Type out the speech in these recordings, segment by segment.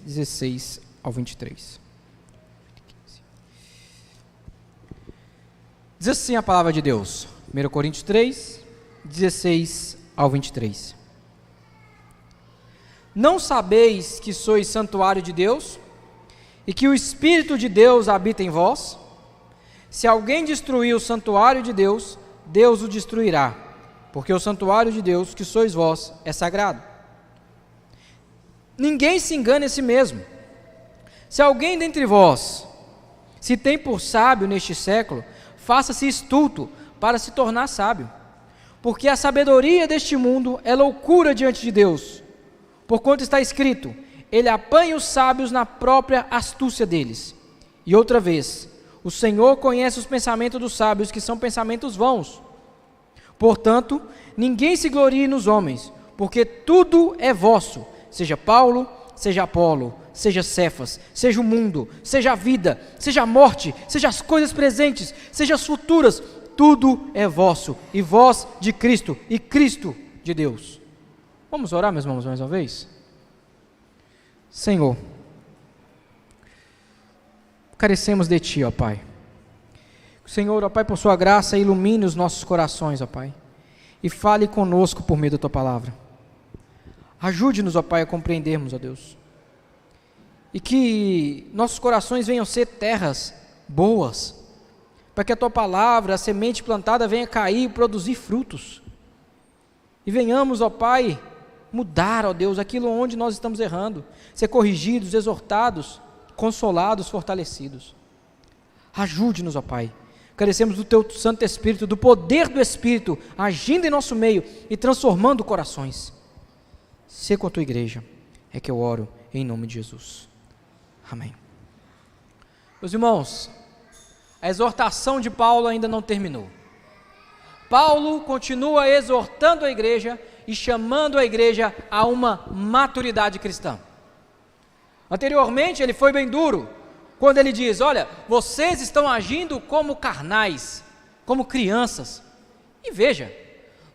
16 ao 23. Diz assim a palavra de Deus, 1 Coríntios 3, 16 ao 23. Não sabeis que sois santuário de Deus e que o Espírito de Deus habita em vós? Se alguém destruir o santuário de Deus, Deus o destruirá, porque o santuário de Deus, que sois vós, é sagrado. Ninguém se engane a si mesmo. Se alguém dentre vós se tem por sábio neste século, faça-se estulto para se tornar sábio, porque a sabedoria deste mundo é loucura diante de Deus, porquanto está escrito, ele apanha os sábios na própria astúcia deles. E outra vez, o Senhor conhece os pensamentos dos sábios, que são pensamentos vãos. Portanto, ninguém se glorie nos homens, porque tudo é vosso, seja Paulo, seja Apolo, seja Cefas, seja o mundo, seja a vida, seja a morte, seja as coisas presentes, seja as futuras, tudo é vosso, e vós de Cristo, e Cristo de Deus. Vamos orar, meus irmãos, mais uma vez? Senhor, carecemos de Ti, ó Pai. Senhor, ó Pai, por Sua graça, ilumine os nossos corações, ó Pai, e fale conosco por meio da Tua palavra. Ajude-nos, ó Pai, a compreendermos, ó Deus, e que nossos corações venham ser terras boas, para que a Tua palavra, a semente plantada, venha cair e produzir frutos, e venhamos, ó Pai, mudar, ó Deus, aquilo onde nós estamos errando, ser corrigidos, exortados, consolados, fortalecidos. Ajude-nos, ó Pai, carecemos do Teu Santo Espírito, do poder do Espírito, agindo em nosso meio e transformando corações. Sê com a Tua igreja, é que eu oro em nome de Jesus. Amém. Meus irmãos, a exortação de Paulo ainda não terminou. Paulo continua exortando a igreja e chamando a igreja a uma maturidade cristã. Anteriormente ele foi bem duro, quando ele diz, olha, vocês estão agindo como carnais, como crianças. E veja,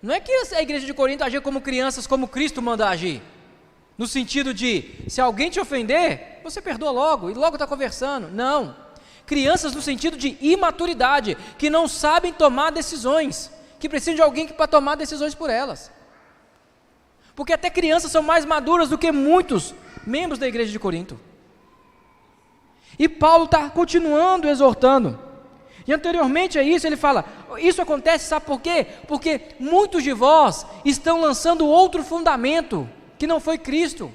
não é que a igreja de Corinto agia como crianças, como Cristo manda agir, no sentido de, se alguém te ofender, você perdoa logo, e logo está conversando. Não, crianças no sentido de imaturidade, que não sabem tomar decisões, que precisam de alguém para tomar decisões por elas, porque até crianças são mais maduras do que muitos membros da igreja de Corinto. E Paulo está continuando exortando, e anteriormente a isso ele fala, isso acontece, sabe por quê? Porque muitos de vós estão lançando outro fundamento, que não foi Cristo.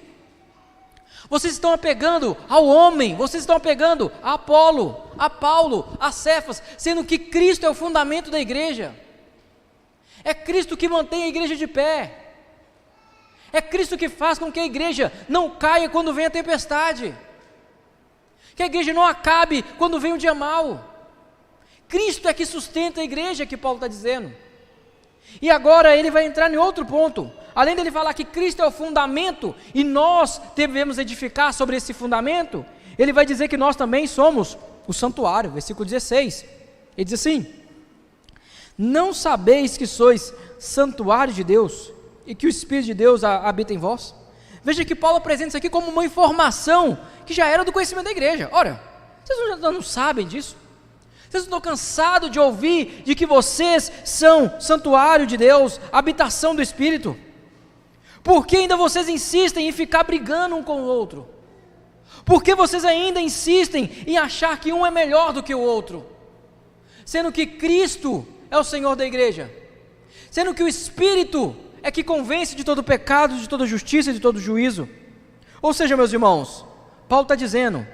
Vocês estão apegando ao homem, vocês estão apegando a Apolo, a Paulo, a Cefas, sendo que Cristo é o fundamento da igreja. É Cristo que mantém a igreja de pé. É Cristo que faz com que a igreja não caia quando vem a tempestade, que a igreja não acabe quando vem o dia mau. Cristo é que sustenta a igreja, que Paulo está dizendo. E agora ele vai entrar em outro ponto. Além dele falar que Cristo é o fundamento e nós devemos edificar sobre esse fundamento, ele vai dizer que nós também somos o santuário. Versículo 16, ele diz assim, não sabeis que sois santuário de Deus e que o Espírito de Deus habita em vós? Veja que Paulo apresenta isso aqui como uma informação que já era do conhecimento da igreja. Ora, vocês não sabem disso? Vocês estão cansados de ouvir de que vocês são santuário de Deus, habitação do Espírito? Por que ainda vocês insistem em ficar brigando um com o outro? Por que vocês ainda insistem em achar que um é melhor do que o outro? Sendo que Cristo é o Senhor da igreja, sendo que o Espírito é que convence de todo pecado, de toda justiça e de todo juízo. Ou seja, meus irmãos, Paulo está dizendo,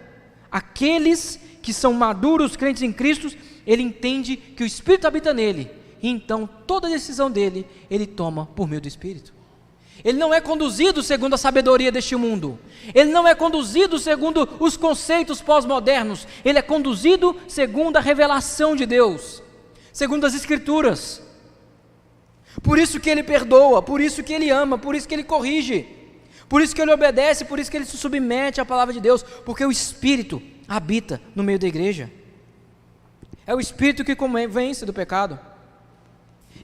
aqueles que são maduros, crentes em Cristo, ele entende que o Espírito habita nele, e então toda decisão dele, ele toma por meio do Espírito. Ele não é conduzido segundo a sabedoria deste mundo, ele não é conduzido segundo os conceitos pós-modernos, ele é conduzido segundo a revelação de Deus, segundo as Escrituras. Por isso que ele perdoa, por isso que ele ama, por isso que ele corrige, por isso que ele obedece, por isso que ele se submete à palavra de Deus, porque o Espírito habita no meio da igreja. É o Espírito que convence do pecado.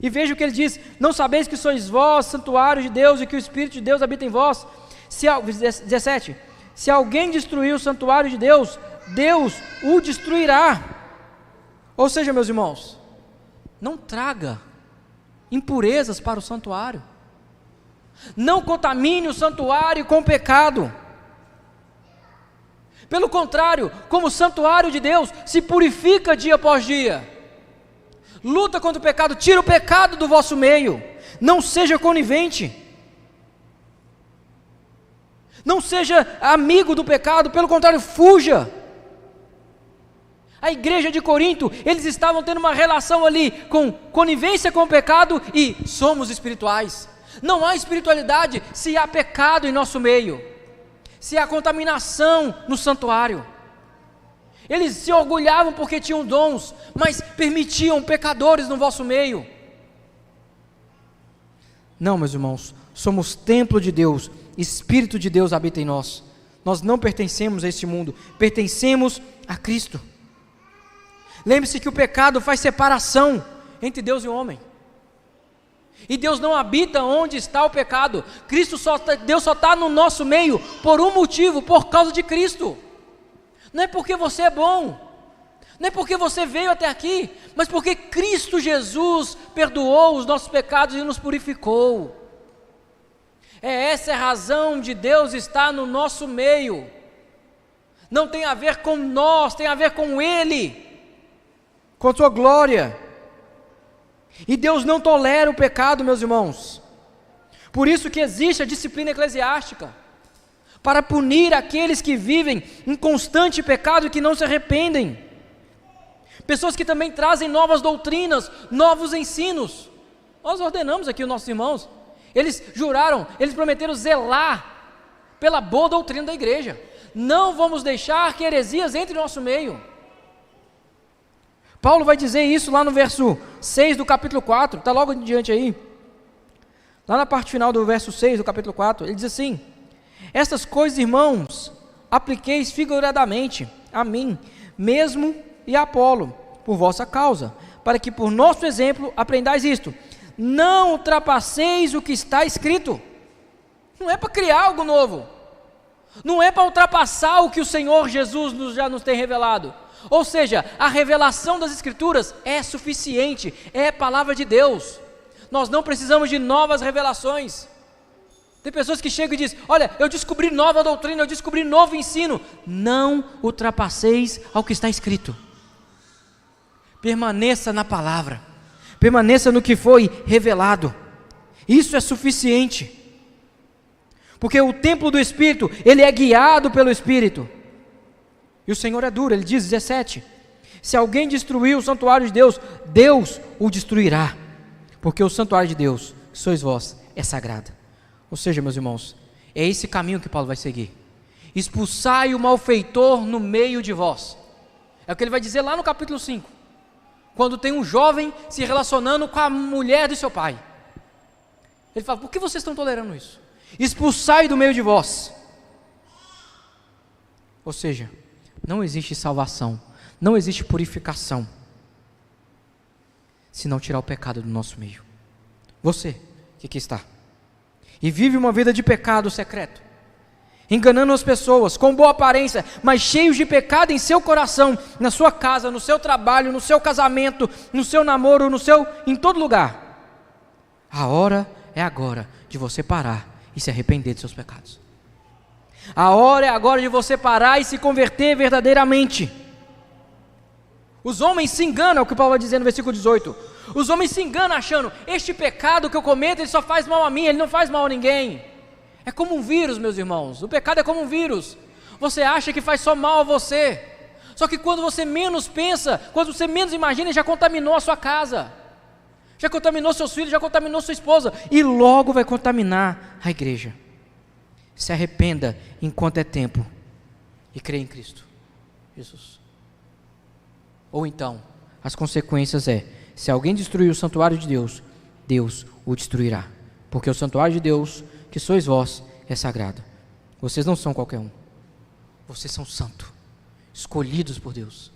E veja o que ele diz, não sabeis que sois vós santuário de Deus e que o Espírito de Deus habita em vós? 17, Se alguém destruir o santuário de Deus, Deus o destruirá. Ou seja, meus irmãos, não traga impurezas para o santuário. Não contamine o santuário com pecado. Pelo contrário, como santuário de Deus, se purifica dia após dia. Luta contra o pecado, tira o pecado do vosso meio. Não seja conivente. Não seja amigo do pecado, pelo contrário, fuja. A igreja de Corinto, eles estavam tendo uma relação ali com conivência com o pecado e somos espirituais. Não há espiritualidade se há pecado em nosso meio, se há contaminação no santuário. Eles se orgulhavam porque tinham dons, mas permitiam pecadores no vosso meio. Não, meus irmãos, somos templo de Deus, Espírito de Deus habita em nós. Nós não pertencemos a este mundo, pertencemos a Cristo. Lembre-se que o pecado faz separação entre Deus e o homem. E Deus não habita onde está o pecado. Deus só está no nosso meio por um motivo, por causa de Cristo. Não é porque você é bom, não é porque você veio até aqui, mas porque Cristo Jesus perdoou os nossos pecados e nos purificou. Essa é a razão de Deus estar no nosso meio. Não tem a ver com nós, tem a ver com Ele, com a sua glória. E Deus não tolera o pecado, meus irmãos. Por isso que existe a disciplina eclesiástica, para punir aqueles que vivem em constante pecado e que não se arrependem. Pessoas que também trazem novas doutrinas, novos ensinos. Nós ordenamos aqui os nossos irmãos, eles juraram, eles prometeram zelar pela boa doutrina da igreja. Não vamos deixar que heresias entrem no nosso meio. Paulo vai dizer isso lá no verso 6 do capítulo 4, está logo adiante aí. Lá na parte final do verso 6 do capítulo 4, ele diz assim: estas coisas, irmãos, apliqueis figuradamente a mim mesmo e a Apolo, por vossa causa, para que por nosso exemplo aprendais isto: não ultrapasseis o que está escrito. Não é para criar algo novo, não é para ultrapassar o que o Senhor Jesus já nos tem revelado. Ou seja, a revelação das Escrituras é suficiente, é palavra de Deus. Nós não precisamos de novas revelações. Tem pessoas que chegam e dizem: olha, eu descobri nova doutrina, eu descobri novo ensino. Não ultrapasseis ao que está escrito. Permaneça na palavra, permaneça no que foi revelado. Isso é suficiente. Porque o templo do Espírito, ele é guiado pelo Espírito. E o Senhor é duro, ele diz 17: se alguém destruir o santuário de Deus, Deus o destruirá, porque o santuário de Deus, que sois vós, é sagrado. Ou seja, meus irmãos, é esse caminho que Paulo vai seguir. Expulsai o malfeitor no meio de vós. É o que ele vai dizer lá no capítulo 5, quando tem um jovem se relacionando com a mulher de seu pai. Ele fala: por que vocês estão tolerando isso? Expulsai do meio de vós. Ou seja, não existe salvação, não existe purificação, se não tirar o pecado do nosso meio. Você, que aqui está, e vive uma vida de pecado secreto, enganando as pessoas, com boa aparência, mas cheios de pecado em seu coração, na sua casa, no seu trabalho, no seu casamento, no seu namoro, em todo lugar. A hora é agora de você parar e se arrepender de seus pecados. A hora é agora de você parar e se converter verdadeiramente. Os homens se enganam, é o que Paulo vai dizer no versículo 18. Os homens se enganam achando: este pecado que eu cometo, ele só faz mal a mim, ele não faz mal a ninguém. É como um vírus, meus irmãos. O pecado é como um vírus. Você acha que faz só mal a você, só que quando você menos pensa, quando você menos imagina, já contaminou a sua casa, já contaminou seus filhos, já contaminou sua esposa, e logo vai contaminar a igreja. Se arrependa enquanto é tempo e crê em Cristo Jesus. Ou então, as consequências se alguém destruir o santuário de Deus, Deus o destruirá, porque o santuário de Deus, que sois vós, é sagrado. Vocês não são qualquer um, vocês são santos, escolhidos por Deus.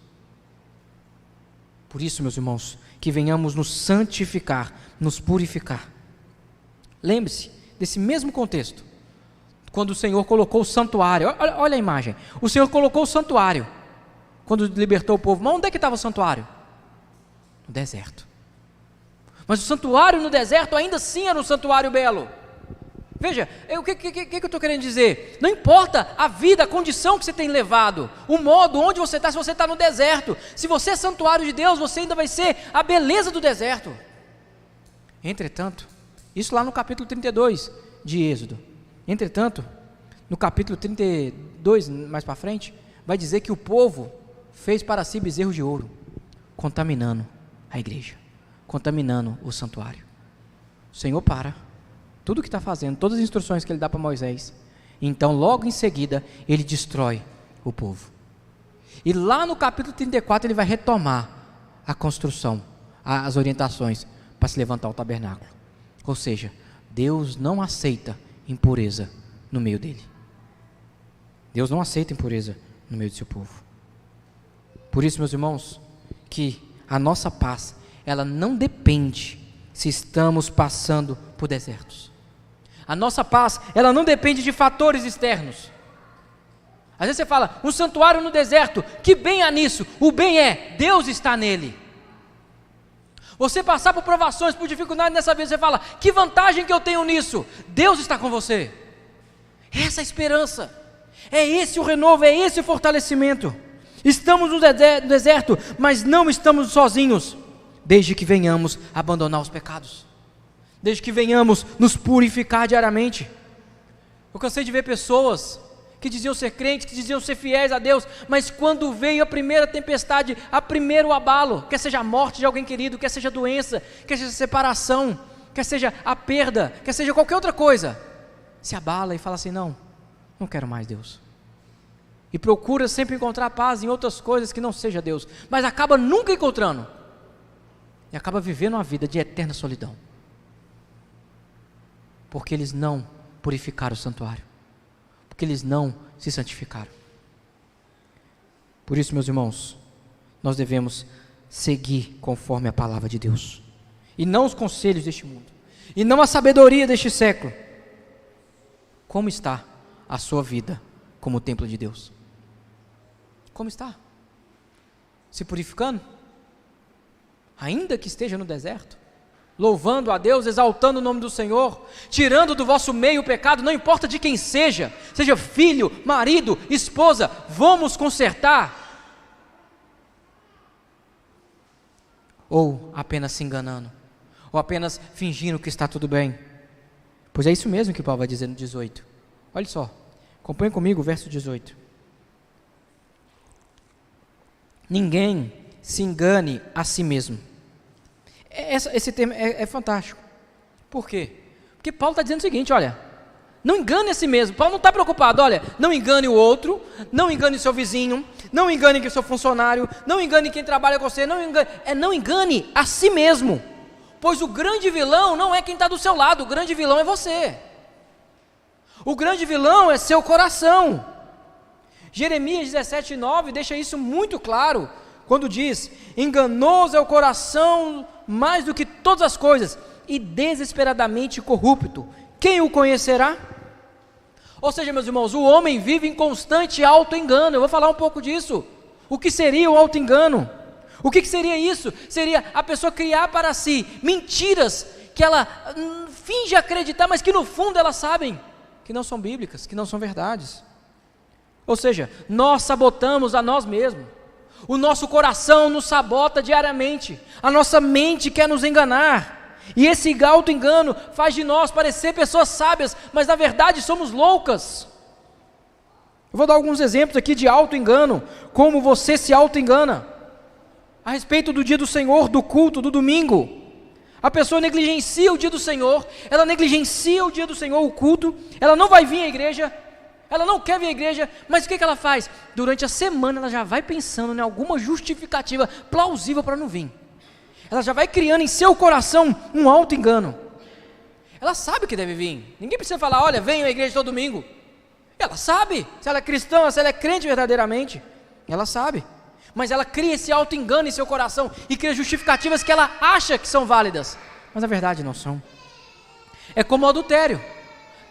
Por isso, meus irmãos, que venhamos nos santificar, nos purificar. Lembre-se desse mesmo contexto, quando o Senhor colocou o santuário. Olha a imagem. O Senhor colocou o santuário quando libertou o povo. Mas onde é que estava o santuário? No deserto. Mas o santuário no deserto ainda assim era um santuário belo. Veja, o que eu estou querendo dizer? Não importa a vida, a condição que você tem levado, o modo, onde você está, se você está no deserto, se você é santuário de Deus, você ainda vai ser a beleza do deserto. Entretanto, isso lá no capítulo 32 de Êxodo. Entretanto, no capítulo 32, mais para frente, vai dizer que o povo fez para si bezerro de ouro, contaminando a igreja, contaminando o santuário. O Senhor para tudo o que está fazendo, todas as instruções que Ele dá para Moisés. Então, logo em seguida, Ele destrói o povo. E lá no capítulo 34, Ele vai retomar a construção, as orientações para se levantar o tabernáculo. Ou seja, Deus não aceita impureza no meio dele. Deus não aceita impureza no meio do seu povo. Por isso, meus irmãos, que a nossa paz, ela não depende se estamos passando por desertos. A nossa paz, ela não depende de fatores externos. Às vezes você fala, um santuário no deserto, que bem há nisso? O bem é, Deus está nele. Você passar por provações, por dificuldades nessa vida, você fala, que vantagem que eu tenho nisso? Deus está com você. Essa é a esperança, é esse o renovo, é esse o fortalecimento. Estamos no deserto, mas não estamos sozinhos, desde que venhamos abandonar os pecados, desde que venhamos nos purificar diariamente. Eu cansei de ver pessoas que diziam ser crentes, que diziam ser fiéis a Deus, mas quando veio a primeira tempestade, a primeiro abalo, quer seja a morte de alguém querido, quer seja a doença, quer seja a separação, quer seja a perda, quer seja qualquer outra coisa, se abala e fala assim, não quero mais Deus. E procura sempre encontrar paz em outras coisas que não seja Deus, mas acaba nunca encontrando, e acaba vivendo uma vida de eterna solidão, porque eles não purificaram o santuário, porque eles não se santificaram. Por isso, meus irmãos, nós devemos seguir conforme a palavra de Deus, e não os conselhos deste mundo, e não a sabedoria deste século. Como está a sua vida como templo de Deus? Como está? Se purificando? Ainda que esteja no deserto? Louvando a Deus, exaltando o nome do Senhor, tirando do vosso meio o pecado, não importa de quem seja filho, marido, esposa, vamos consertar? Ou apenas se enganando, ou apenas fingindo que está tudo bem? Pois é isso mesmo que Paulo vai dizer no 18, olha só, acompanhe comigo o verso 18. Ninguém se engane a si mesmo. Esse tema é fantástico. Por quê? Porque Paulo está dizendo o seguinte, olha, não engane a si mesmo. Paulo não está preocupado, olha, não engane o outro, não engane o seu vizinho, não engane o seu funcionário, não engane quem trabalha com você, não engane a si mesmo, pois o grande vilão não é quem está do seu lado, o grande vilão é você. O grande vilão é seu coração. Jeremias 17:9 deixa isso muito claro, quando diz, enganoso é o coração mais do que todas as coisas, e desesperadamente corrupto, quem o conhecerá? Ou seja, meus irmãos, o homem vive em constante auto-engano. Eu vou falar um pouco disso. O que seria o auto-engano? O que seria isso? Seria a pessoa criar para si mentiras, que ela finge acreditar, mas que no fundo elas sabem que não são bíblicas, que não são verdades. Ou seja, nós sabotamos a nós mesmos, o nosso coração nos sabota diariamente, a nossa mente quer nos enganar, e esse auto-engano faz de nós parecer pessoas sábias, mas na verdade somos loucas. Eu vou dar alguns exemplos aqui de auto-engano, como você se auto-engana, a respeito do dia do Senhor, do culto, do domingo. A pessoa negligencia o dia do Senhor, ela negligencia o dia do Senhor, o culto, ela não vai vir à igreja, ela não quer vir à igreja, mas o que ela faz? Durante a semana ela já vai pensando em alguma justificativa plausível para não vir. Ela já vai criando em seu coração um auto-engano. Ela sabe que deve vir, ninguém precisa falar, olha, venha à igreja todo domingo. Ela sabe, se ela é cristã, se ela é crente verdadeiramente, ela sabe. Mas ela cria esse auto-engano em seu coração e cria justificativas que ela acha que são válidas, mas na verdade não são. É como o adultério.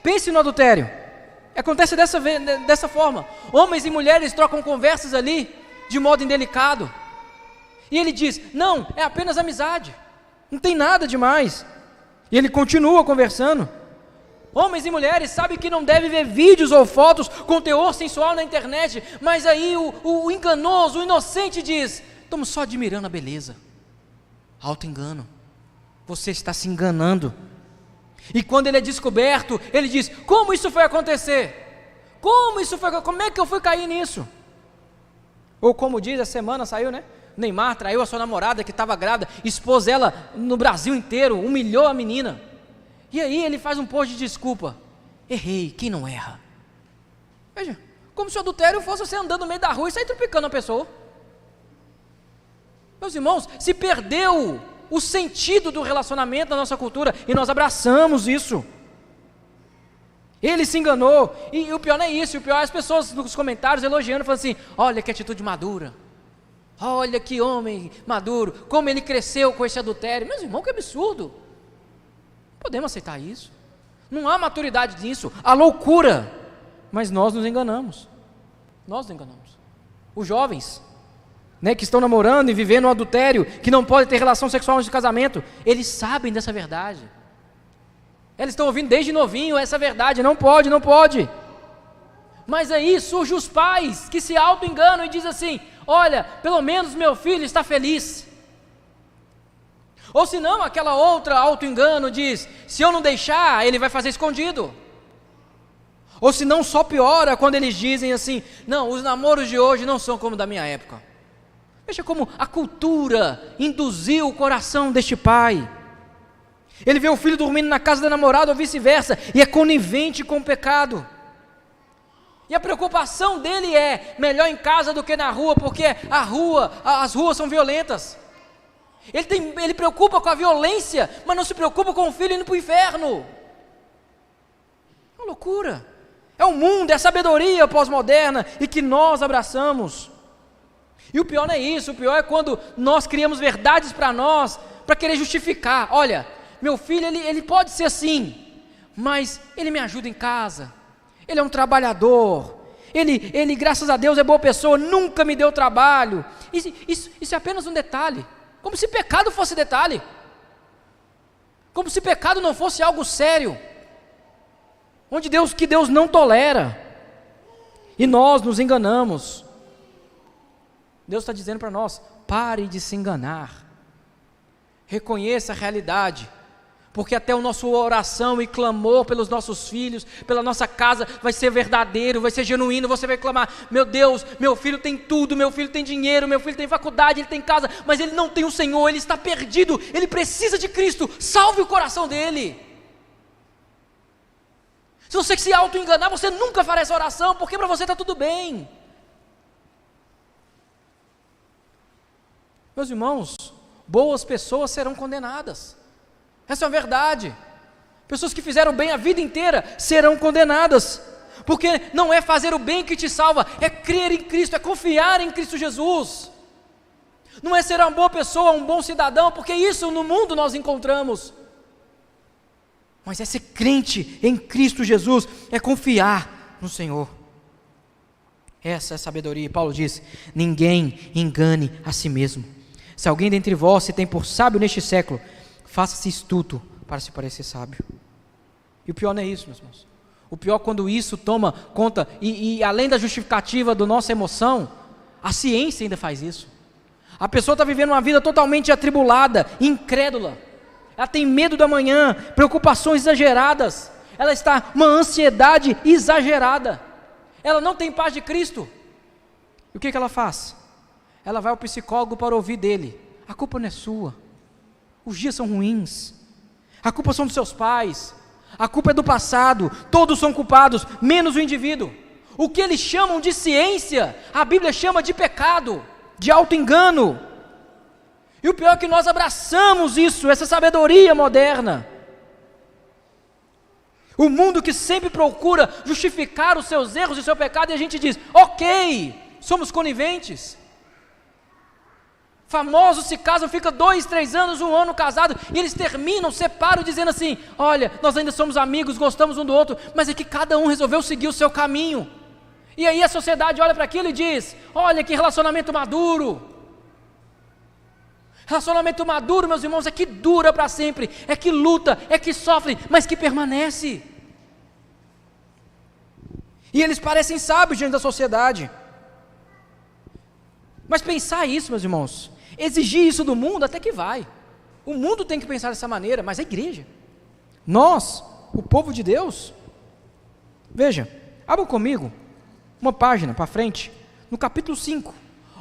Pense no adultério. Acontece dessa forma. Homens e mulheres trocam conversas ali, de modo indelicado. E ele diz, não, é apenas amizade. Não tem nada demais. E ele continua conversando. Homens e mulheres sabem que não deve ver vídeos ou fotos com teor sensual na internet. Mas aí o enganoso, o inocente diz, estamos só admirando a beleza. Auto-engano. Você está se enganando. E quando ele é descoberto, ele diz, como isso foi acontecer? Como é que eu fui cair nisso? Ou como diz, a semana saiu, né? Neymar traiu a sua namorada que estava grávida, expôs ela no Brasil inteiro, humilhou a menina. E aí ele faz um post de desculpa. Errei, quem não erra? Veja, como se o adultério fosse você andando no meio da rua e sair trupicando a pessoa. Meus irmãos, se perdeu o sentido do relacionamento na nossa cultura e nós abraçamos isso. Ele se enganou, e o pior não é isso, o pior é as pessoas nos comentários elogiando, falando assim, olha que atitude madura, olha que homem maduro, como ele cresceu com esse adultério. Meus irmãos, que absurdo, não podemos aceitar isso, não há maturidade nisso, há loucura, mas nós nos enganamos, os jovens, né, que estão namorando e vivendo um adultério, que não podem ter relação sexual antes do casamento, eles sabem dessa verdade, eles estão ouvindo desde novinho essa verdade, não pode, mas aí surgem os pais que se auto-enganam e dizem assim, olha, pelo menos meu filho está feliz, ou se não, aquela outra auto-engano diz, se eu não deixar, ele vai fazer escondido, ou se não, só piora quando eles dizem assim, não, os namoros de hoje não são como da minha época. Veja como a cultura induziu o coração deste pai. Ele vê o filho dormindo na casa da namorada ou vice-versa, e é conivente com o pecado. E a preocupação dele é, melhor em casa do que na rua, porque as ruas são violentas. Ele preocupa com a violência, mas não se preocupa com o filho indo para o inferno. É uma loucura. É o mundo, é a sabedoria pós-moderna, e que nós abraçamos. E o pior não é isso, o pior é quando nós criamos verdades para nós, para querer justificar, olha, meu filho ele pode ser assim, mas ele me ajuda em casa, ele é um trabalhador, ele graças a Deus é boa pessoa, nunca me deu trabalho. Isso é apenas um detalhe, como se pecado fosse detalhe, como se pecado não fosse algo sério, que Deus não tolera, e nós nos enganamos. Deus está dizendo para nós, pare de se enganar, reconheça a realidade, porque até o nosso oração e clamor pelos nossos filhos, pela nossa casa, vai ser verdadeiro, vai ser genuíno. Você vai clamar, meu Deus, meu filho tem tudo, meu filho tem dinheiro, meu filho tem faculdade, ele tem casa, mas ele não tem o Senhor, ele está perdido, ele precisa de Cristo, salve o coração dele. Se você se auto-enganar, você nunca fará essa oração, porque para você está tudo bem. Meus irmãos, boas pessoas serão condenadas, essa é a verdade. Pessoas que fizeram bem a vida inteira serão condenadas, porque não é fazer o bem que te salva, é crer em Cristo, é confiar em Cristo Jesus. Não é ser uma boa pessoa, um bom cidadão, porque isso no mundo nós encontramos, mas é ser crente em Cristo Jesus, é confiar no Senhor. Essa é a sabedoria. Paulo diz, ninguém engane a si mesmo. Se alguém dentre vós se tem por sábio neste século, faça-se astuto para se parecer sábio. E o pior não é isso, meus irmãos. O pior é quando isso toma conta, e além da justificativa da nossa emoção, a ciência ainda faz isso. A pessoa está vivendo uma vida totalmente atribulada, incrédula. Ela tem medo do amanhã, preocupações exageradas. Ela está uma ansiedade exagerada. Ela não tem paz de Cristo. E o que ela faz? Ela vai ao psicólogo para ouvir dele, a culpa não é sua, os dias são ruins, a culpa são dos seus pais, a culpa é do passado, todos são culpados, menos o indivíduo. O que eles chamam de ciência, a Bíblia chama de pecado, de auto-engano. E o pior é que nós abraçamos isso, essa sabedoria moderna. O mundo que sempre procura justificar os seus erros e o seu pecado, e a gente diz, ok, somos coniventes. Famosos se casam, fica 2, 3 anos, 1 ano casado, e eles terminam, separam, dizendo assim: olha, nós ainda somos amigos, gostamos um do outro, mas é que cada um resolveu seguir o seu caminho. E aí a sociedade olha para aquilo e diz: olha que relacionamento maduro. Relacionamento maduro, meus irmãos, é que dura para sempre, é que luta, é que sofre, mas que permanece. E eles parecem sábios diante da sociedade. Mas pensar isso, meus irmãos, exigir isso do mundo, até que vai. O mundo tem que pensar dessa maneira, mas a igreja, nós, o povo de Deus, veja, abram comigo uma página para frente, no capítulo 5.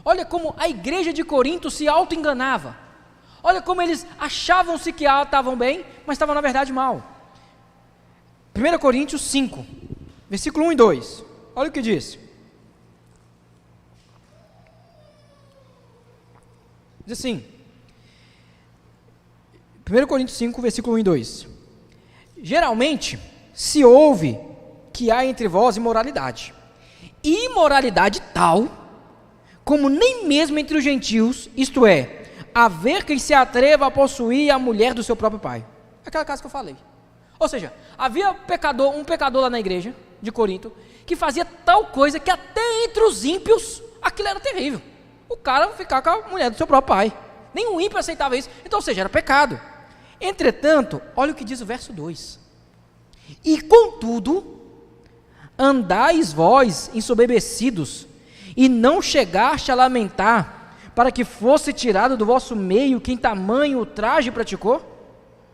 Olha como a igreja de Corinto se auto-enganava. Olha como eles achavam-se que estavam bem, mas estavam na verdade mal. 1 Coríntios 5, versículo 1 e 2. Olha o que diz. Diz assim, 1 Coríntios 5, versículo 1 e 2. Geralmente se ouve que há entre vós imoralidade. Imoralidade tal, como nem mesmo entre os gentios, isto é, haver quem se atreva a possuir a mulher do seu próprio pai. Aquela casa que eu falei. Ou seja, havia um pecador lá na igreja de Corinto, que fazia tal coisa que até entre os ímpios, aquilo era terrível. O cara ficar com a mulher do seu próprio pai. Nenhum ímpio aceitava isso. Então, ou seja, era pecado. Entretanto, olha o que diz o verso 2. E contudo, andais vós ensoberbecidos, e não chegaste a lamentar, para que fosse tirado do vosso meio quem tamanho ultraje praticou?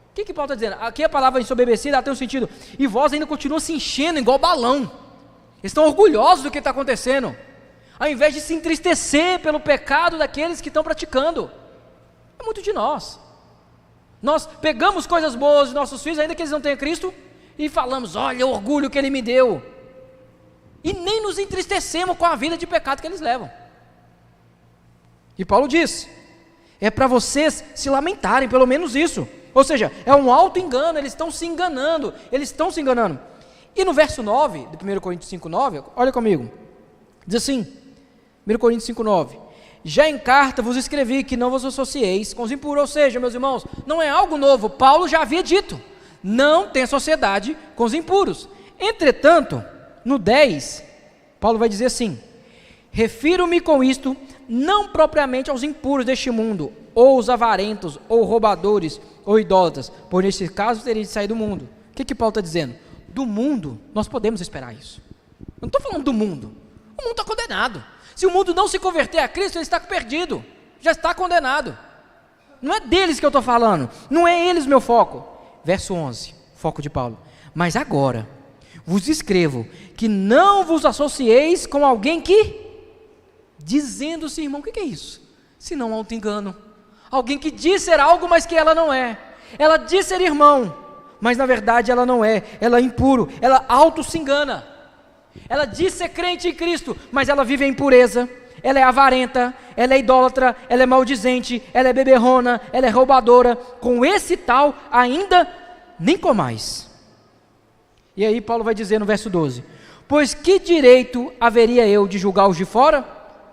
O que Paulo está dizendo? Aqui a palavra ensoberbecida tem um sentido, e vós ainda continuam se enchendo igual balão. Eles estão orgulhosos do que está acontecendo, ao invés de se entristecer pelo pecado daqueles que estão praticando. É muito de nós. Nós pegamos coisas boas dos nossos filhos, ainda que eles não tenham Cristo, e falamos: olha o orgulho que ele me deu. E nem nos entristecemos com a vida de pecado que eles levam. E Paulo diz: é para vocês se lamentarem, pelo menos isso. Ou seja, é um auto-engano, eles estão se enganando. E no verso 9, de 1 Coríntios 5, 9, olha comigo. Diz assim, 1 Coríntios 5, 9. Já em carta vos escrevi que não vos associeis com os impuros. Ou seja, meus irmãos, não é algo novo. Paulo já havia dito: não tem sociedade com os impuros. Entretanto, no 10, Paulo vai dizer assim: refiro-me com isto não propriamente aos impuros deste mundo, ou os avarentos, ou roubadores, ou idólatras, pois neste caso teria de sair do mundo. O que Paulo está dizendo? Do mundo nós podemos esperar isso. Eu não estou falando do mundo. O mundo está condenado. Se o mundo não se converter a Cristo, ele está perdido, já está condenado. Não é deles que eu estou falando, não é eles meu foco. Verso 11, foco de Paulo: mas agora vos escrevo que não vos associeis com alguém que, dizendo-se irmão. O que é isso? Senão auto-engano. Alguém que diz ser algo, mas que ela não é. Ela diz ser irmão, mas na verdade ela não é. Ela é impuro, ela auto-se engana. Ela diz ser crente em Cristo, mas ela vive a impureza. Ela é avarenta, ela é idólatra, ela é maldizente, ela é beberrona, ela é roubadora. Com esse tal ainda nem comais. E aí Paulo vai dizer no verso 12: pois que direito haveria eu de julgar os de fora?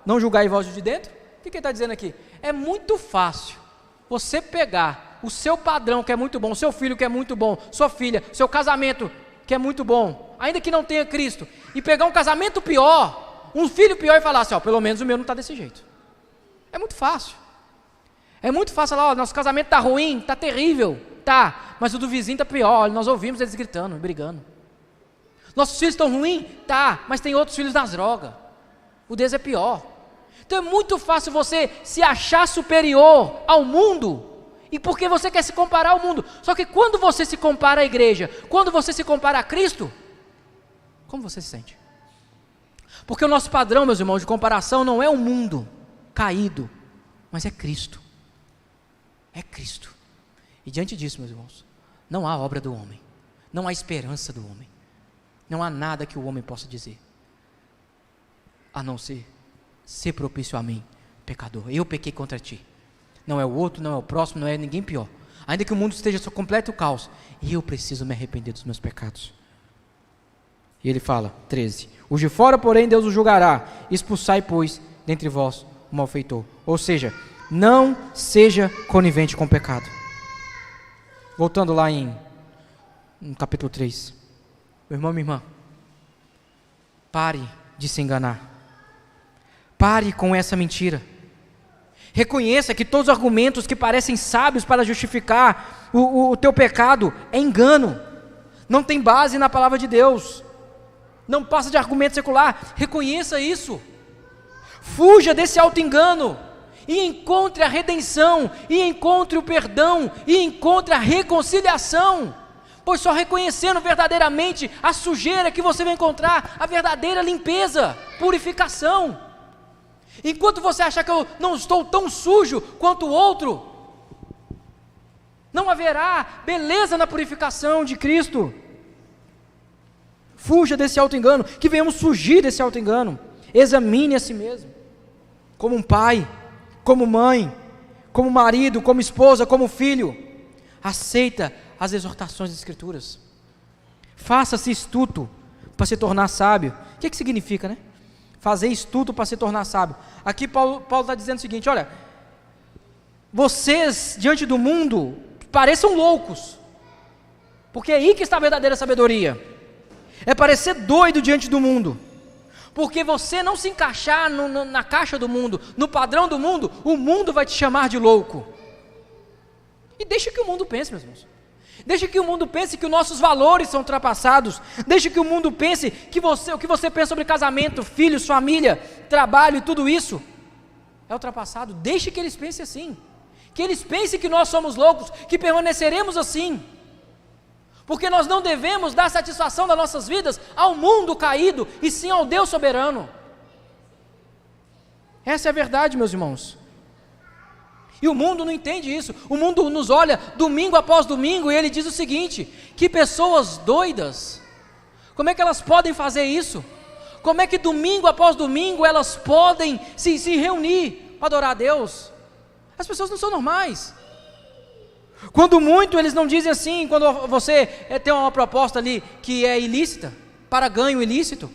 Não julgai vós os de dentro? O que ele está dizendo aqui? É muito fácil você pegar o seu padrão que é muito bom, o seu filho que é muito bom, sua filha, seu casamento que é muito bom, ainda que não tenha Cristo, e pegar um casamento pior, um filho pior, e falar assim: ó, pelo menos o meu não está desse jeito. É muito fácil. É muito fácil falar: ó, nosso casamento está ruim, está terrível, tá, mas o do vizinho está pior. Olha, nós ouvimos eles gritando, brigando. Nossos filhos estão ruins? Tá, mas tem outros filhos nas drogas. O deles é pior. Então é muito fácil você se achar superior ao mundo, e porque você quer se comparar ao mundo. Só que quando você se compara à igreja, quando você se compara a Cristo, como você se sente? Porque o nosso padrão, meus irmãos, de comparação não é o mundo caído, mas é Cristo. É Cristo. E diante disso, meus irmãos, não há obra do homem, não há esperança do homem, não há nada que o homem possa dizer, a não ser propício a mim, pecador. Eu pequei contra ti. Não é o outro, não é o próximo, não é ninguém pior. Ainda que o mundo esteja sob completo caos, eu preciso me arrepender dos meus pecados. E ele fala, 13: os de fora, porém, Deus os julgará. Expulsai, pois, dentre vós o malfeitor. Ou seja, não seja conivente com o pecado. Voltando lá no capítulo 3. Meu irmão, minha irmã, pare de se enganar. Pare com essa mentira. Reconheça que todos os argumentos que parecem sábios para justificar o teu pecado é engano. Não tem base na palavra de Deus. Não passa de argumento secular. Reconheça isso. Fuja desse auto-engano e encontre a redenção, e encontre o perdão, e encontre a reconciliação. Pois só reconhecendo verdadeiramente a sujeira que você vai encontrar a verdadeira limpeza, purificação. Enquanto você achar que eu não estou tão sujo quanto o outro, não haverá beleza na purificação de Cristo. Fuja desse auto-engano, que venhamos fugir desse auto-engano. Examine a si mesmo, como um pai, como mãe, como marido, como esposa, como filho. Aceita as exortações das Escrituras. Faça-se estudo para se tornar sábio. O que significa, né? Fazer estudo para se tornar sábio. Aqui Paulo está dizendo o seguinte: olha, vocês diante do mundo pareçam loucos, porque é aí que está a verdadeira sabedoria. É parecer doido diante do mundo, porque você não se encaixar na caixa do mundo, no padrão do mundo, o mundo vai te chamar de louco. E deixa que o mundo pense, meus irmãos. Deixa que o mundo pense que os nossos valores são ultrapassados. Deixa que o mundo pense que o que você pensa sobre casamento, filhos, família, trabalho e tudo isso é ultrapassado. Deixa que eles pensem assim. Que eles pensem que nós somos loucos, que permaneceremos assim. Porque nós não devemos dar satisfação das nossas vidas ao mundo caído, e sim ao Deus soberano. Essa é a verdade, meus irmãos. E o mundo não entende isso. O mundo nos olha domingo após domingo e ele diz o seguinte: que pessoas doidas, como é que elas podem fazer isso? Como é que domingo após domingo elas podem se reunir para adorar a Deus? As pessoas não são normais. Quando muito eles não dizem assim, quando você tem uma proposta ali que é ilícita, para ganho ilícito,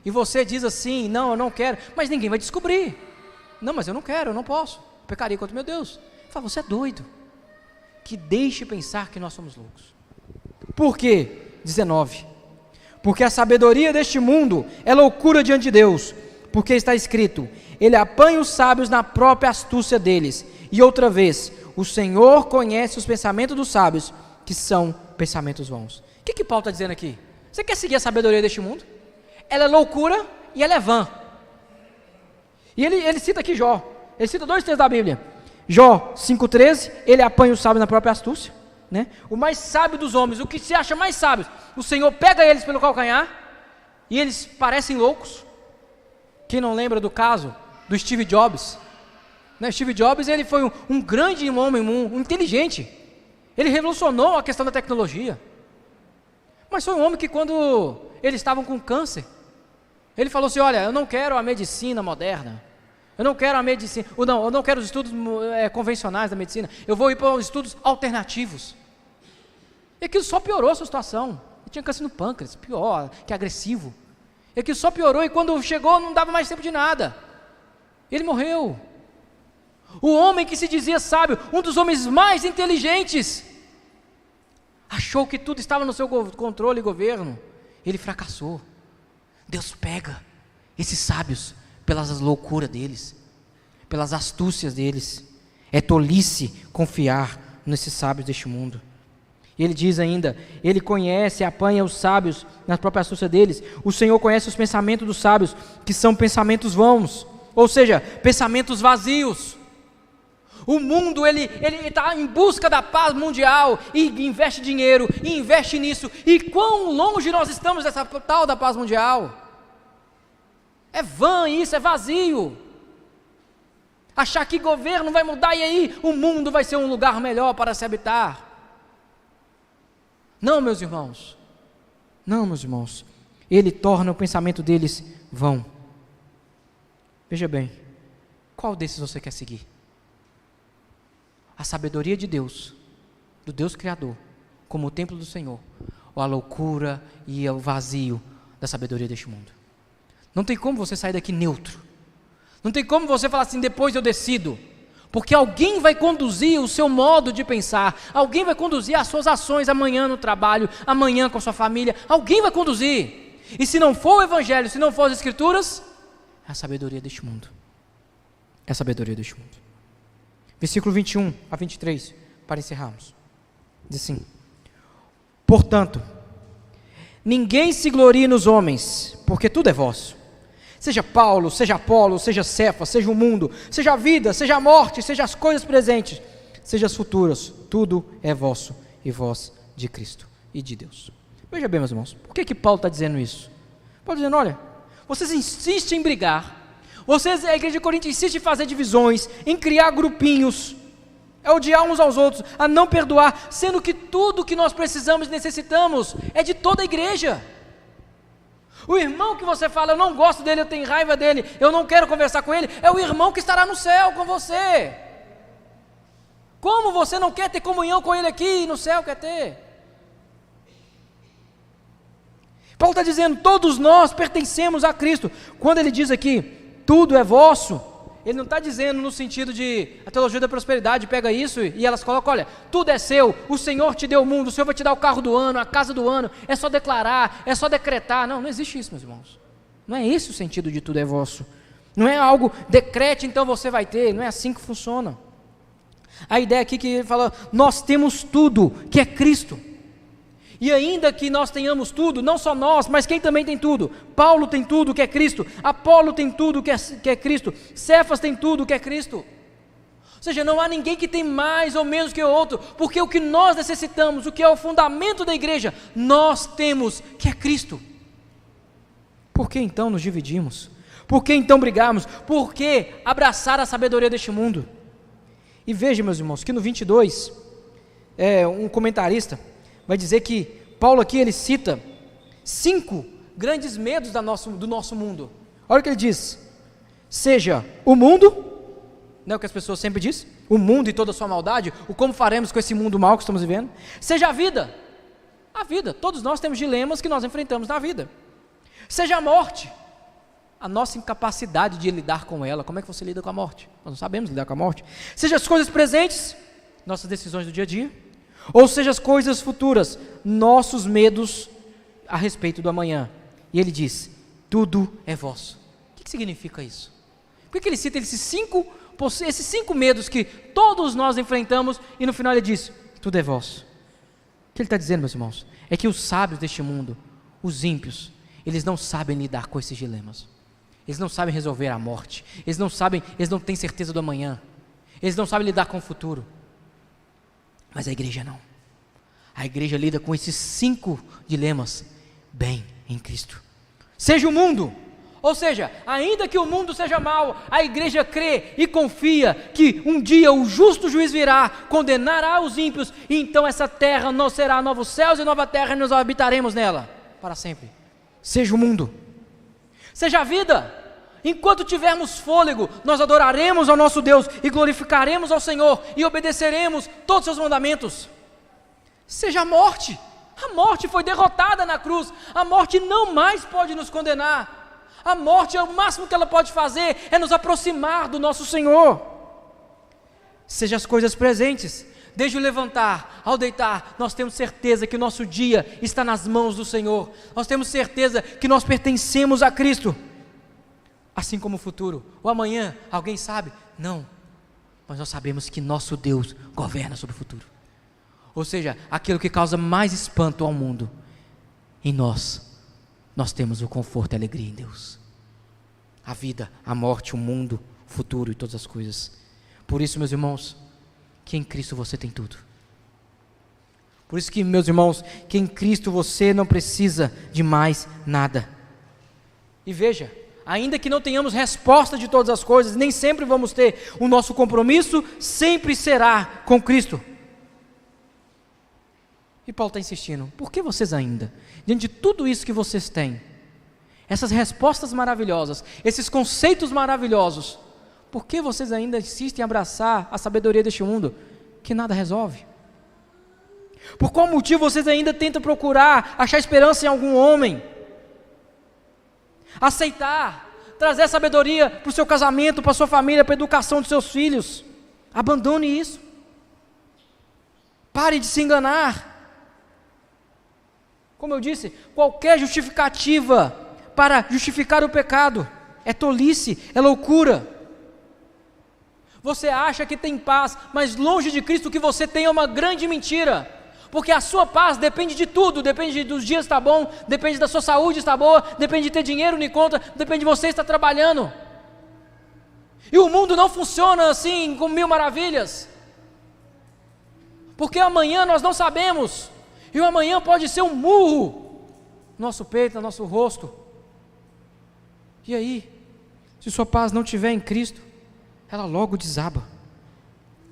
e você diz assim: não, eu não quero, mas ninguém vai descobrir. Não, mas eu não quero, eu não posso, pecaria contra meu Deus. Fala, você é doido. Que deixe pensar que nós somos loucos. Por quê? 19. Porque a sabedoria deste mundo é loucura diante de Deus, porque está escrito: ele apanha os sábios na própria astúcia deles. E outra vez, o Senhor conhece os pensamentos dos sábios, que são pensamentos vãos. O que Paulo está dizendo aqui? Você quer seguir a sabedoria deste mundo? Ela é loucura e ela é vã. E ele cita aqui Jó. Ele cita 2 textos da Bíblia. Jó 5,13, ele apanha o sábio na própria astúcia, né? O mais sábio dos homens, o que se acha mais sábio, o Senhor pega eles pelo calcanhar, e eles parecem loucos. Quem não lembra do caso do Steve Jobs? Né? Steve Jobs, ele foi um grande homem, um inteligente. Ele revolucionou a questão da tecnologia. Mas foi um homem que, quando eles estavam com câncer, ele falou assim: olha, eu não quero a medicina moderna, eu não quero a medicina, eu não quero os estudos convencionais da medicina, eu vou ir para os estudos alternativos. E aquilo só piorou a sua situação. Ele tinha câncer no pâncreas, pior, que é agressivo. E aquilo só piorou, e quando chegou não dava mais tempo de nada. Ele morreu. O homem que se dizia sábio, um dos homens mais inteligentes, achou que tudo estava no seu controle e governo. Ele fracassou. Deus pega esses sábios pelas loucuras deles, pelas astúcias deles. É tolice confiar nesses sábios deste mundo. E ele diz ainda: ele conhece e apanha os sábios na própria astúcia deles. O Senhor conhece os pensamentos dos sábios, que são pensamentos vãos, ou seja, pensamentos vazios. O mundo, ele está em busca da paz mundial, e investe dinheiro, e investe nisso, e quão longe nós estamos dessa tal da paz mundial? É vã isso, é vazio. Achar que governo vai mudar e aí o mundo vai ser um lugar melhor para se habitar. Não, meus irmãos. Não, meus irmãos. Ele torna o pensamento deles vão. Veja bem, qual desses você quer seguir? A sabedoria de Deus, do Deus Criador, como o templo do Senhor, ou a loucura e o vazio da sabedoria deste mundo? Não tem como você sair daqui neutro. Não tem como você falar assim: depois eu decido. Porque alguém vai conduzir o seu modo de pensar, alguém vai conduzir as suas ações amanhã no trabalho, amanhã com a sua família, alguém vai conduzir. E se não for o Evangelho, se não for as Escrituras, é a sabedoria deste mundo. É a sabedoria deste mundo. Versículo 21 a 23, para encerrarmos. Diz assim: portanto, ninguém se glorie nos homens, porque tudo é vosso. Seja Paulo, seja Apolo, seja Cefas, seja o mundo, seja a vida, seja a morte, seja as coisas presentes, seja as futuras, tudo é vosso, e vós de Cristo e de Deus. Veja bem, meus irmãos, por que Paulo está dizendo isso? Paulo está dizendo, olha, vocês insistem em brigar, a igreja de Corinto insiste em fazer divisões, em criar grupinhos, a odiar uns aos outros, a não perdoar, sendo que tudo que nós precisamos e necessitamos é de toda a igreja. O irmão que você fala, eu não gosto dele, eu tenho raiva dele, eu não quero conversar com ele, é o irmão que estará no céu com você. Como você não quer ter comunhão com ele aqui e no céu quer ter? Paulo está dizendo, todos nós pertencemos a Cristo. Quando ele diz aqui, tudo é vosso, ele não está dizendo no sentido de, a teologia da prosperidade pega isso e elas colocam, olha, tudo é seu, o Senhor te deu o mundo, o Senhor vai te dar o carro do ano, a casa do ano, é só declarar, é só decretar. Não, não existe isso, meus irmãos. Não é esse o sentido de tudo é vosso. Não é algo, decrete, então você vai ter, não é assim que funciona. A ideia aqui que ele fala, nós temos tudo, que é Cristo. E ainda que nós tenhamos tudo, não só nós, mas quem também tem tudo? Paulo tem tudo, que é Cristo. Apolo tem tudo, que é Cristo. Cefas tem tudo, que é Cristo. Ou seja, não há ninguém que tem mais ou menos que o outro, porque o que nós necessitamos, o que é o fundamento da igreja, nós temos, que é Cristo. Por que então nos dividimos? Por que então brigarmos? Por que abraçar a sabedoria deste mundo? E veja, meus irmãos, que no 22, um comentarista vai dizer que Paulo aqui ele cita 5 grandes medos do nosso mundo. Olha o que ele diz: seja o mundo, não é o que as pessoas sempre dizem, o mundo e toda a sua maldade, o como faremos com esse mundo mal que estamos vivendo. Seja a vida, todos nós temos dilemas que nós enfrentamos na vida. Seja a morte, a nossa incapacidade de lidar com ela. Como é que você lida com a morte? Nós não sabemos lidar com a morte. Seja as coisas presentes, nossas decisões do dia a dia, ou seja as coisas futuras, nossos medos a respeito do amanhã. E ele diz, tudo é vosso. O que significa isso? Por que ele cita esses 5 medos que todos nós enfrentamos e no final ele diz, tudo é vosso? O que ele está dizendo, meus irmãos? É que os sábios deste mundo, os ímpios, eles não sabem lidar com esses dilemas. Eles não sabem resolver a morte, eles não têm certeza do amanhã, eles não sabem lidar com o futuro. Mas a igreja não. A igreja lida com esses 5 dilemas bem em Cristo. Seja o mundo, ou seja, ainda que o mundo seja mau, a igreja crê e confia que um dia o justo juiz virá, condenará os ímpios, e então essa terra não será novos céus e nova terra, e nós habitaremos nela para sempre. Seja o mundo. Seja a vida. Enquanto tivermos fôlego, nós adoraremos ao nosso Deus e glorificaremos ao Senhor e obedeceremos todos os seus mandamentos. Seja a morte foi derrotada na cruz, a morte não mais pode nos condenar, a morte, o máximo que ela pode fazer é nos aproximar do nosso Senhor. Seja as coisas presentes, desde o levantar ao deitar, nós temos certeza que o nosso dia está nas mãos do Senhor, nós temos certeza que nós pertencemos a Cristo. Assim como o futuro, o amanhã, alguém sabe? Não, mas nós sabemos que nosso Deus governa sobre o futuro. Ou seja, aquilo que causa mais espanto ao mundo, em nós temos o conforto e a alegria em Deus. A vida, a morte, o mundo, o futuro e todas as coisas. Por isso, meus irmãos, que em Cristo você tem tudo. Por isso que, meus irmãos, que em Cristo você não precisa de mais nada. E veja, ainda que não tenhamos resposta de todas as coisas, nem sempre vamos ter, o nosso compromisso sempre será com Cristo. E Paulo está insistindo, por que vocês ainda, diante de tudo isso que vocês têm, essas respostas maravilhosas, esses conceitos maravilhosos, por que vocês ainda insistem em abraçar a sabedoria deste mundo, que nada resolve? Por qual motivo vocês ainda tentam procurar, achar esperança em algum homem? Aceitar, trazer sabedoria para o seu casamento, para a sua família, para a educação dos seus filhos. Abandone isso. Pare de se enganar. Como eu disse, qualquer justificativa para justificar o pecado é tolice, é loucura. Você acha que tem paz, mas longe de Cristo o que você tem é uma grande mentira. Porque a sua paz depende de tudo, depende dos dias estar bom, depende da sua saúde estar boa, depende de ter dinheiro em conta, depende de você estar trabalhando. E o mundo não funciona assim, com mil maravilhas. Porque amanhã nós não sabemos, e o amanhã pode ser um murro no nosso peito, no nosso rosto. E aí, se sua paz não estiver em Cristo, ela logo desaba,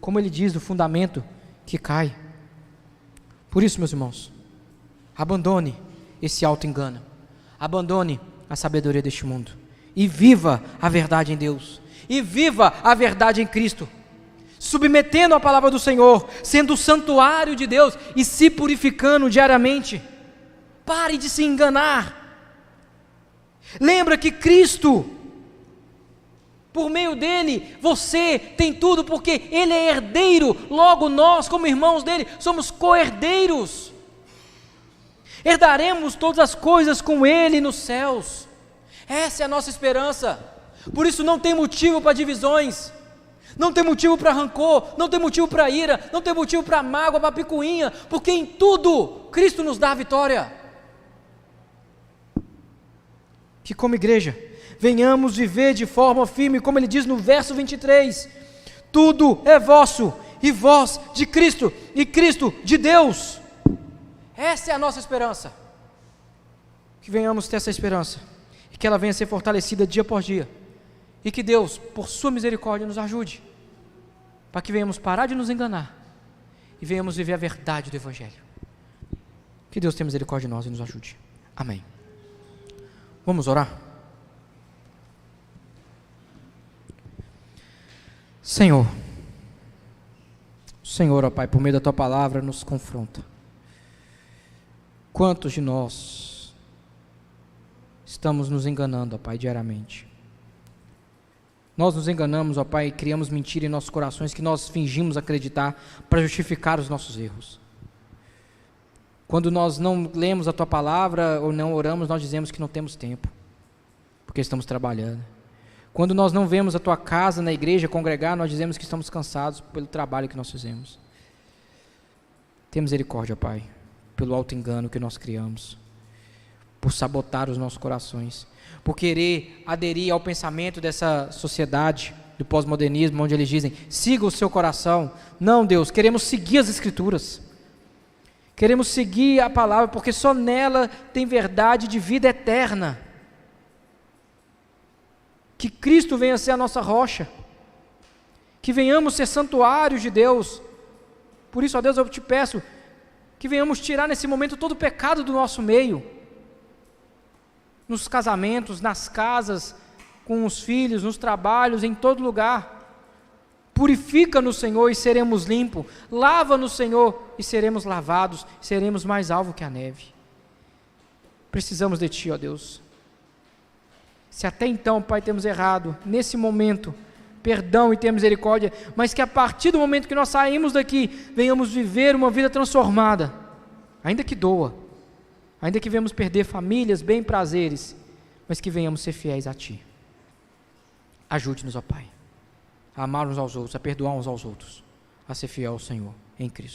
como ele diz, do fundamento que cai. Por isso, meus irmãos, abandone esse auto-engano, abandone a sabedoria deste mundo, e viva a verdade em Deus, e viva a verdade em Cristo, submetendo a palavra do Senhor, sendo o santuário de Deus, e se purificando diariamente. Pare de se enganar. Lembra que Cristo, por meio dele, você tem tudo, porque ele é herdeiro, logo nós, como irmãos dele, somos co-herdeiros, herdaremos todas as coisas com ele nos céus. Essa é a nossa esperança. Por isso não tem motivo para divisões, não tem motivo para rancor, não tem motivo para ira, não tem motivo para mágoa, para picuinha, porque em tudo Cristo nos dá a vitória. Que como igreja venhamos viver de forma firme, como ele diz no verso 23, tudo é vosso, e vós de Cristo, e Cristo de Deus. Essa é a nossa esperança. Que venhamos ter essa esperança, e que ela venha a ser fortalecida dia por dia, e que Deus, por sua misericórdia, nos ajude, para que venhamos parar de nos enganar, e venhamos viver a verdade do Evangelho. Que Deus tenha misericórdia de nós e nos ajude. Amém. Vamos orar? Senhor, ó Pai, por meio da Tua palavra nos confronta. Quantos de nós estamos nos enganando, ó Pai, diariamente? Nós nos enganamos, ó Pai, e criamos mentira em nossos corações que nós fingimos acreditar para justificar os nossos erros. Quando nós não lemos a Tua palavra ou não oramos, nós dizemos que não temos tempo, porque estamos trabalhando. Quando nós não vemos a Tua casa na igreja congregar, nós dizemos que estamos cansados pelo trabalho que nós fizemos. Tenha misericórdia, Pai, pelo auto-engano que nós criamos, por sabotar os nossos corações, por querer aderir ao pensamento dessa sociedade, do pós-modernismo, onde eles dizem, siga o seu coração. Não, Deus, queremos seguir as Escrituras, queremos seguir a palavra, porque só nela tem verdade de vida eterna. Que Cristo venha a ser a nossa rocha, que venhamos ser santuários de Deus. Por isso, ó Deus, eu te peço que venhamos tirar nesse momento todo o pecado do nosso meio, nos casamentos, nas casas, com os filhos, nos trabalhos, em todo lugar. Purifica-nos, Senhor, e seremos limpos. Lava-nos, Senhor, e seremos lavados, seremos mais alvo que a neve. Precisamos de Ti, ó Deus. Se até então, Pai, temos errado, nesse momento, perdão e tenha misericórdia, mas que a partir do momento que nós saímos daqui, venhamos viver uma vida transformada, ainda que doa, ainda que venhamos perder famílias, bem prazeres, mas que venhamos ser fiéis a Ti. Ajude-nos, ó Pai, a amar uns aos outros, a perdoar uns aos outros, a ser fiel ao Senhor, em Cristo.